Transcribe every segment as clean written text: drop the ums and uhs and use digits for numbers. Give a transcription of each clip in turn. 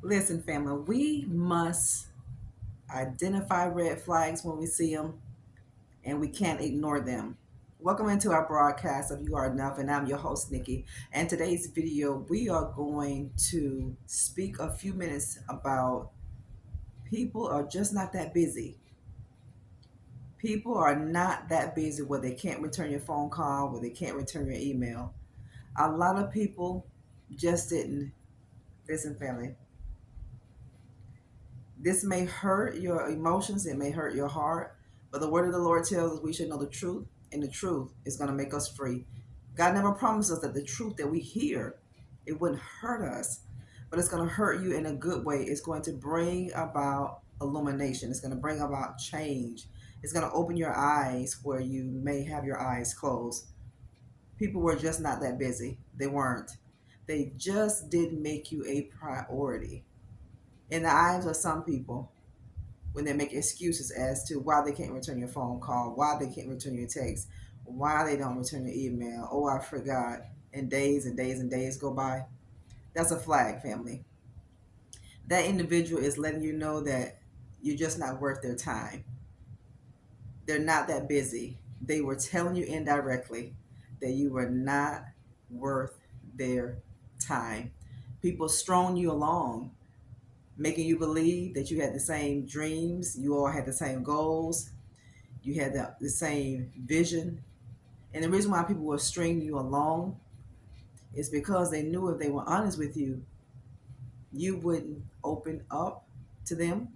Listen, family, we must identify red flags when we see them, and we can't ignore them. Welcome into our broadcast of You Are Enough, and I'm your host, Nikki. And today's video, we are going to speak a few minutes about people are just not that busy. People are not that busy where they can't return your phone call, where they can't return your email. A lot of people just didn't. Listen, family, this may hurt your emotions, it may hurt your heart, but the word of the Lord tells us we should know the truth, and the truth is going to make us free. God never promised us that the truth that we hear, it wouldn't hurt us, but it's going to hurt you in a good way. It's going to bring about illumination. It's going to bring about change. It's going to open your eyes where you may have your eyes closed. People were just not that busy. They weren't. They just didn't make you a priority. In the eyes of some people, when they make excuses as to why they can't return your phone call, why they can't return your text, why they don't return your email. Oh, I forgot. And days and days and days go by. That's a flag, family. That individual is letting you know that you're just not worth their time. They're not that busy. They were telling you indirectly that you were not worth their time. People strung you along, making you believe that you had the same dreams, you all had the same goals, you had the same vision. And the reason why people were stringing you along is because they knew if they were honest with you, you wouldn't open up to them.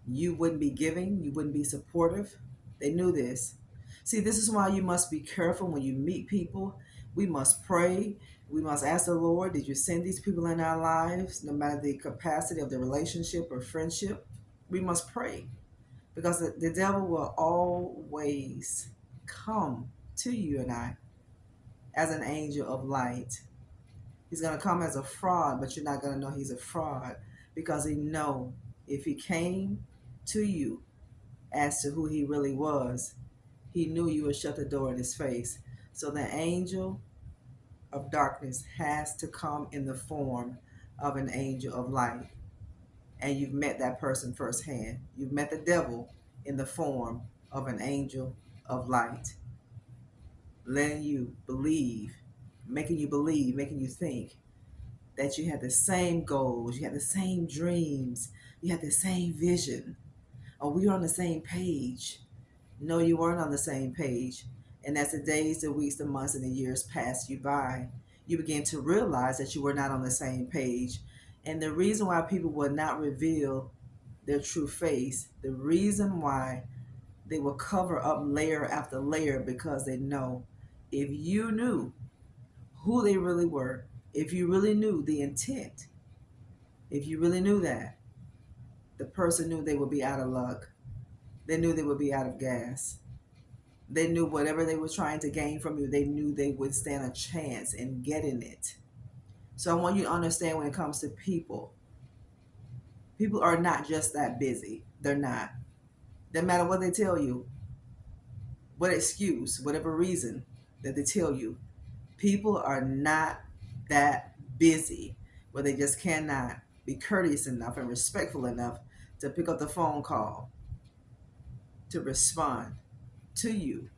You wouldn't be giving. You wouldn't be supportive. They knew this. See, this is why you must be careful when you meet people. We must pray. We must ask the Lord, did you send these people in our lives, no matter the capacity of the relationship or friendship? We must pray because the devil will always come to you and I as an angel of light. He's going to come as a fraud, but you're not going to know he's a fraud because he know if he came to you as to who he really was, he knew you would shut the door in his face. So the angel of darkness has to come in the form of an angel of light. And you've met that person firsthand. You've met the devil in the form of an angel of light, letting you believe, making you think that you had the same goals, you had the same dreams, you had the same vision, or we were on the same page. No, you weren't on the same page. And as the days, the weeks, the months, and the years passed you by, you began to realize that you were not on the same page. And the reason why people would not reveal their true face, the reason why they will cover up layer after layer, because they know if you knew who they really were, if you really knew the intent, if you really knew that, the person knew they would be out of luck. They knew they would be out of gas. They knew whatever they were trying to gain from you, they knew they would stand a chance in getting it. So I want you to understand when it comes to people, people are not just that busy. They're not. No matter what they tell you, what excuse, whatever reason that they tell you, people are not that busy where they just cannot be courteous enough and respectful enough to pick up the phone call, to respond to you.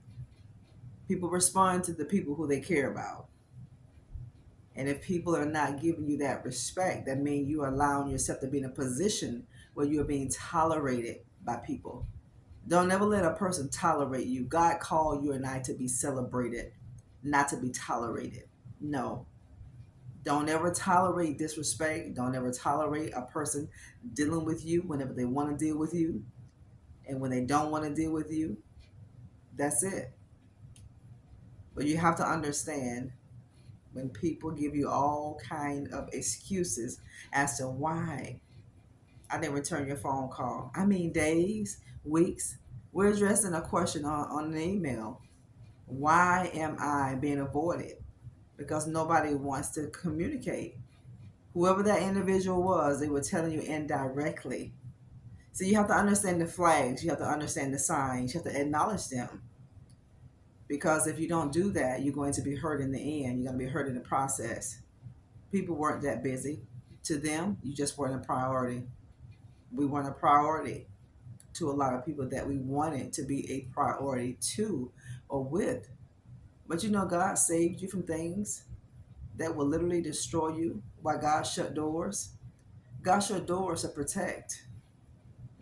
People respond to the people who they care about. And if people are not giving you that respect, that means you are allowing yourself to be in a position where you are being tolerated by people. Don't ever let a person tolerate you. God called you and I to be celebrated, not to be tolerated. No. Don't ever tolerate disrespect. Don't ever tolerate a person dealing with you whenever they want to deal with you. And when they don't want to deal with you, that's it. But you have to understand when people give you all kind of excuses as to why I didn't return your phone call. I mean days, weeks. We're addressing a question on an email. Why am I being avoided? Because nobody wants to communicate. Whoever that individual was, they were telling you indirectly. So you have to understand the flags, you have to understand the signs, you have to acknowledge them. Because if you don't do that, you're going to be hurt in the end. You're going to be hurt in the process. People weren't that busy. To them, you just weren't a priority. We weren't a priority to a lot of people that we wanted to be a priority to or with. But God saved you from things that will literally destroy you. Why God shut doors? God shut doors to protect.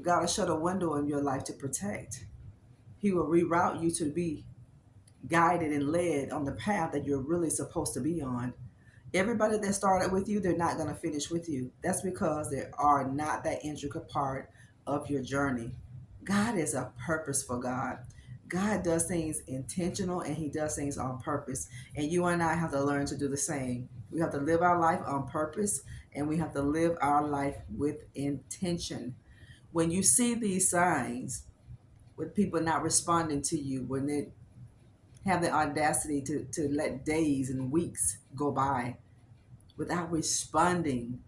God will shut a window in your life to protect. He will reroute you to be guided and led on the path that you're really supposed to be on. Everybody that started with you, they're not going to finish with you. That's because they are not that intricate part of your journey. God is a purposeful God. God does things intentional and he does things on purpose. And you and I have to learn to do the same. We have to live our life on purpose and we have to live our life with intention. When you see these signs with people not responding to you, when they have the audacity to let days and weeks go by without responding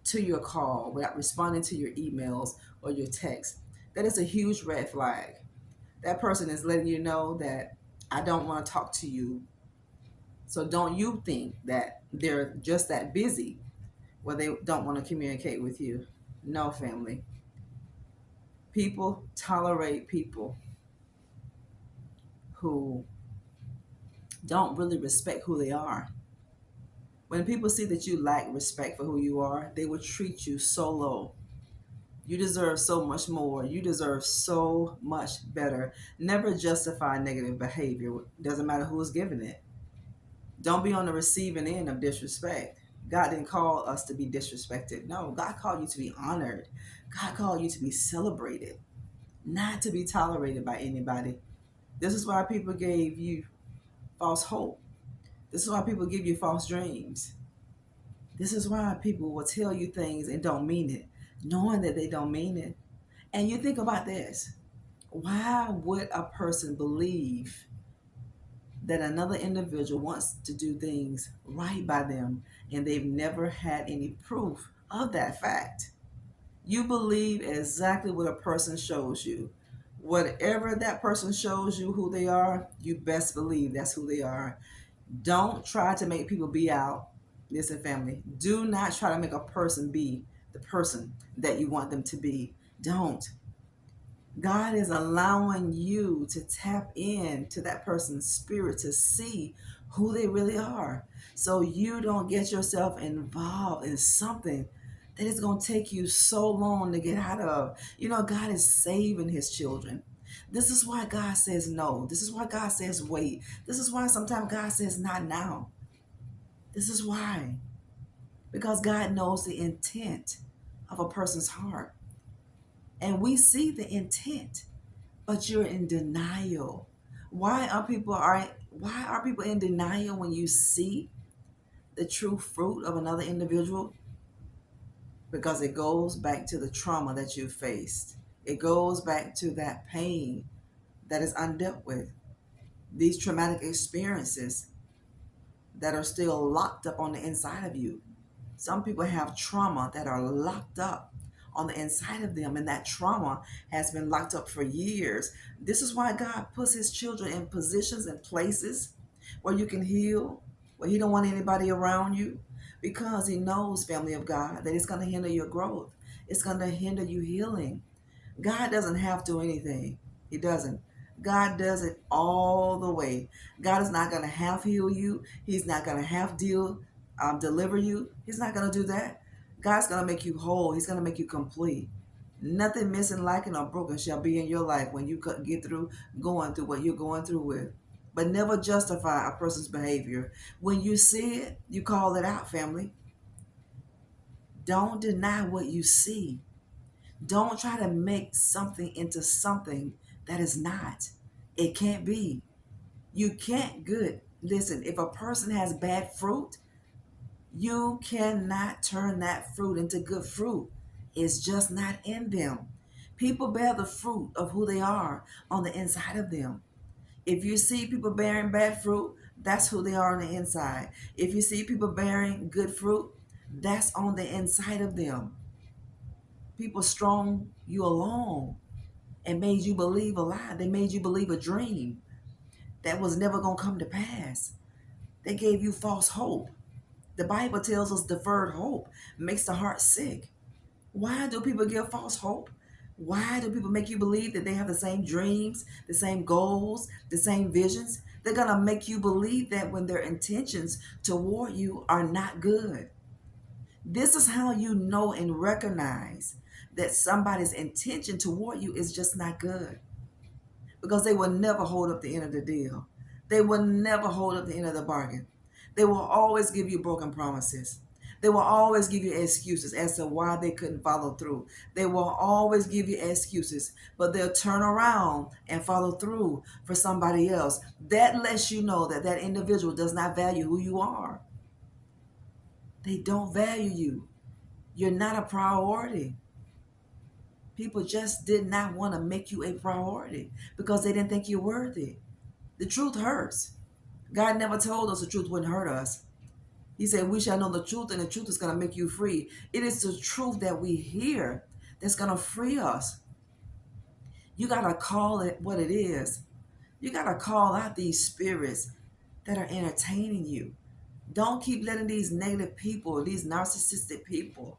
to your call, without responding to your emails or your texts, that is a huge red flag. That person is letting you know that I don't want to talk to you. So don't you think that they're just that busy where they don't want to communicate with you. No, family. People tolerate people who don't really respect who they are. When people see that you lack respect for who you are, they will treat you so low. You deserve so much more. You deserve so much better. Never justify negative behavior. Doesn't matter who is giving it. Don't be on the receiving end of disrespect. God didn't call us to be disrespected. No, God called you to be honored. God called you to be celebrated, not to be tolerated by anybody. This is why people gave you false hope. This is why people give you false dreams. This is why people will tell you things and don't mean it, knowing that they don't mean it. And you think about this. Why would a person believe that another individual wants to do things right by them and they've never had any proof of that fact? You believe exactly what a person shows you. Whatever that person shows you who they are, you best believe that's who they are. Don't try to make people be out. Listen, family, do not try to make a person be the person that you want them to be. Don't. God is allowing you to tap into that person's spirit to see who they really are. So you don't get yourself involved in something that is going to take you so long to get out of. God is saving his children. This is why God says no. This is why God says wait. This is why sometimes God says not now. This is why. Because God knows the intent of a person's heart. And we see the intent, but you're in denial. Why are people in denial when you see the true fruit of another individual? Because it goes back to the trauma that you faced. It goes back to that pain that is undealt with. These traumatic experiences that are still locked up on the inside of you. Some people have trauma that are locked up on the inside of them, and that trauma has been locked up for years. This is why God puts his children in positions and places where you can heal, where he don't want anybody around you, because he knows, family of God, that it's going to hinder your growth. It's going to hinder you healing. God doesn't have to do anything. He doesn't. God does it all the way. God is not going to half heal you. He's not going to half deliver you. He's not going to do that. God's going to make you whole. He's going to make you complete. Nothing missing, lacking, or broken shall be in your life when you get through going through what you're going through with. But never justify a person's behavior. When you see it, you call it out, family. Don't deny what you see. Don't try to make something into something that is not. It can't be. You can't good. Listen, if a person has bad fruit, you cannot turn that fruit into good fruit. It's just not in them. People bear the fruit of who they are on the inside of them. If you see people bearing bad fruit, that's who they are on the inside. If you see people bearing good fruit, that's on the inside of them. People strung you along and made you believe a lie. They made you believe a dream that was never going to come to pass. They gave you false hope. The Bible tells us deferred hope makes the heart sick. Why do people give false hope? Why do people make you believe that they have the same dreams, the same goals, the same visions? They're going to make you believe that when their intentions toward you are not good. This is how you know and recognize that somebody's intention toward you is just not good, because they will never hold up the end of the deal. They will never hold up the end of the bargain. They will always give you broken promises. They will always give you excuses as to why they couldn't follow through. They will always give you excuses, but they'll turn around and follow through for somebody else. That lets you know that that individual does not value who you are. They don't value you. You're not a priority. People just did not want to make you a priority because they didn't think you're worthy. The truth hurts. God never told us the truth wouldn't hurt us. He said, we shall know the truth, and the truth is going to make you free. It is the truth that we hear that's going to free us. You got to call it what it is. You got to call out these spirits that are entertaining you. Don't keep letting these negative people, these narcissistic people,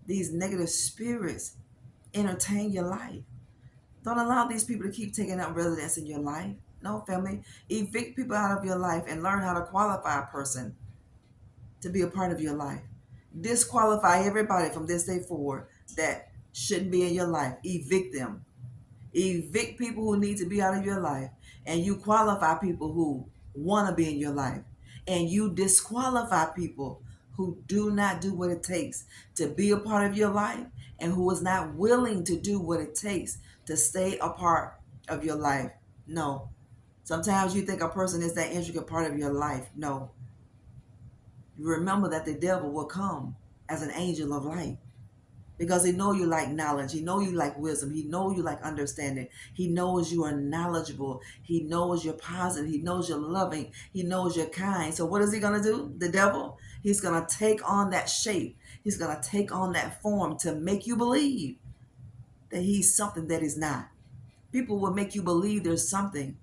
these negative spirits entertain your life. Don't allow these people to keep taking up residence in your life. No, family. Evict people out of your life and learn how to qualify a person to be a part of your life. Disqualify everybody from this day forward that shouldn't be in your life. Evict them. Evict people who need to be out of your life. And you qualify people who want to be in your life. And you disqualify people who do not do what it takes to be a part of your life, and who is not willing to do what it takes to stay a part of your life. No. Sometimes you think a person is that intricate part of your life. No. Remember that the devil will come as an angel of light, because he know you like knowledge. He know you like wisdom. He know you like understanding. He knows you are knowledgeable. He knows you're positive. He knows you're loving. He knows you're kind. So what is he going to do? The devil, he's going to take on that shape. He's going to take on that form to make you believe that he's something that he's not. People will make you believe there's something.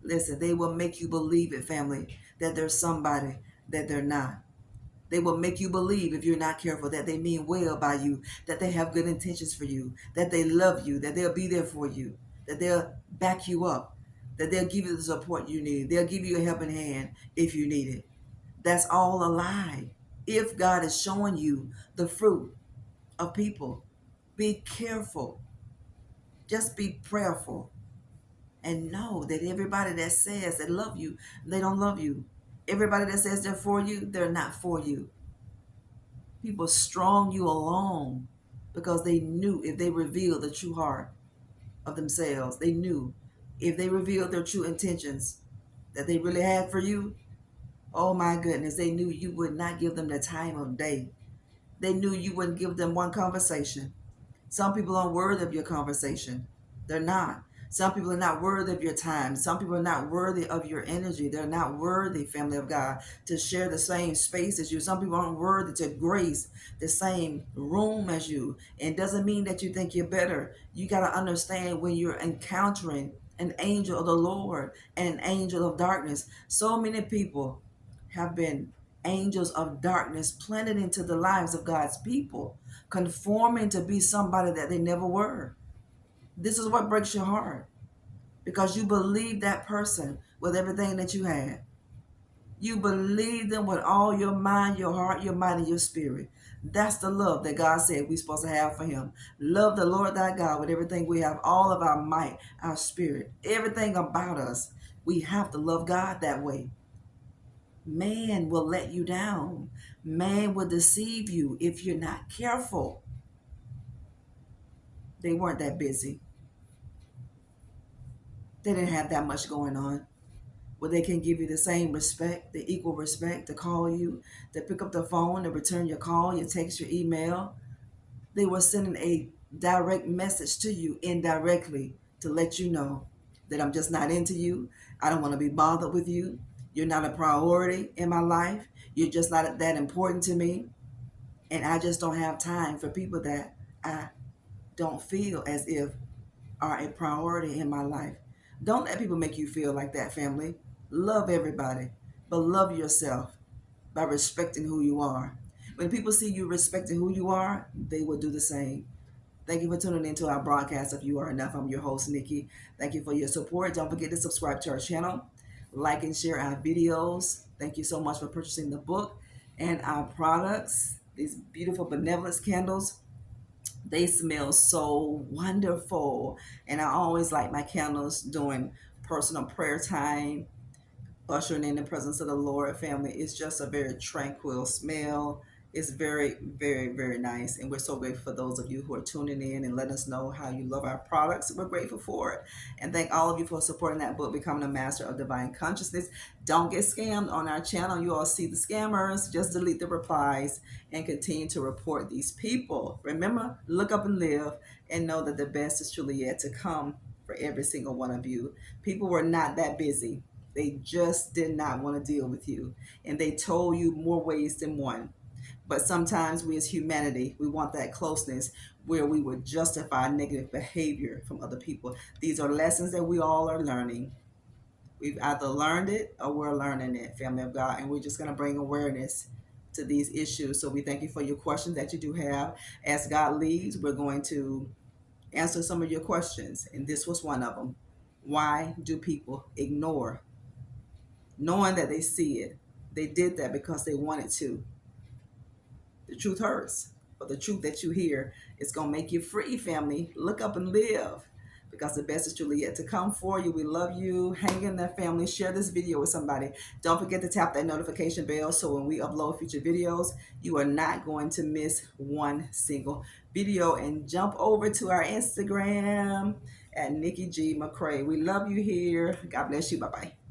Listen, they will make you believe it, family, that there's somebody that they're not. They will make you believe, if you're not careful, that they mean well by you, that they have good intentions for you, that they love you, that they'll be there for you, that they'll back you up, that they'll give you the support you need. They'll give you a helping hand if you need it. That's all a lie. If God is showing you the fruit of people, be careful. Just be prayerful. And know that everybody that says they love you, they don't love you. Everybody that says they're for you, they're not for you. People strong you along because they knew if they revealed the true heart of themselves, they knew if they revealed their true intentions that they really had for you, oh my goodness, they knew you would not give them the time of day. They knew you wouldn't give them one conversation. Some people aren't worthy of your conversation. They're not. Some people are not worthy of your time. Some people are not worthy of your energy. They're not worthy, family of God, to share the same space as you. Some people aren't worthy to grace the same room as you. And it doesn't mean that you think you're better. You got to understand, when you're encountering an angel of the Lord and an angel of darkness, so many people have been angels of darkness planted into the lives of God's people, conforming to be somebody that they never were. This is what breaks your heart, because you believe that person with everything that you had. You believe them with all your mind, your heart, your mind, and your spirit. That's the love that God said we're supposed to have for him. Love the Lord thy God with everything we have, all of our might, our spirit, everything about us. We have to love God that way. Man will let you down. Man will deceive you if you're not careful. They weren't that busy. They didn't have that much going on where they can give you the same respect, the equal respect, to call you, to pick up the phone, to return your call, your text, your email. They were sending a direct message to you indirectly to let you know that I'm just not into you. I don't want to be bothered with you. You're not a priority in my life. You're just not that important to me. And I just don't have time for people that I don't feel as if are a priority in my life. Don't let people make you feel like that, family. Love everybody, but love yourself. by respecting who you are. When people see you respecting who you are, they will do the same. Thank you for tuning into our broadcast of You Are Enough. I'm your host, Nikki. Thank you for your support. Don't forget to subscribe to our channel, like and share our videos. Thank you so much for purchasing the book and our products. These beautiful benevolence candles, they smell so wonderful. And I always like my candles during personal prayer time, ushering in the presence of the Lord. Family, it's just a very tranquil smell. It's very, very, very nice. And we're so grateful for those of you who are tuning in and letting us know how you love our products. We're grateful for it. And thank all of you for supporting that book, Becoming a Master of Divine Consciousness. Don't get scammed on our channel. You all see the scammers. Just delete the replies and continue to report these people. Remember, look up and live and know that the best is truly yet to come for every single one of you. People were not that busy. They just did not want to deal with you. And they told you more ways than one. But sometimes we as humanity, we want that closeness where we would justify negative behavior from other people. These are lessons that we all are learning. We've either learned it or we're learning it, family of God. And we're just going to bring awareness to these issues. So we thank you for your questions that you do have. As God leads, we're going to answer some of your questions. And this was one of them. Why do people ignore knowing that they see it? They did that because they wanted to. The truth hurts, but the truth that you hear is going to make you free, family. Look up and live because the best is truly yet to come for you. We love you. Hang in there, family. Share this video with somebody. Don't forget to tap that notification bell so when we upload future videos, you are not going to miss one single video. And jump over to our Instagram at Nikki G. McCray. We love you here. God bless you. Bye-bye.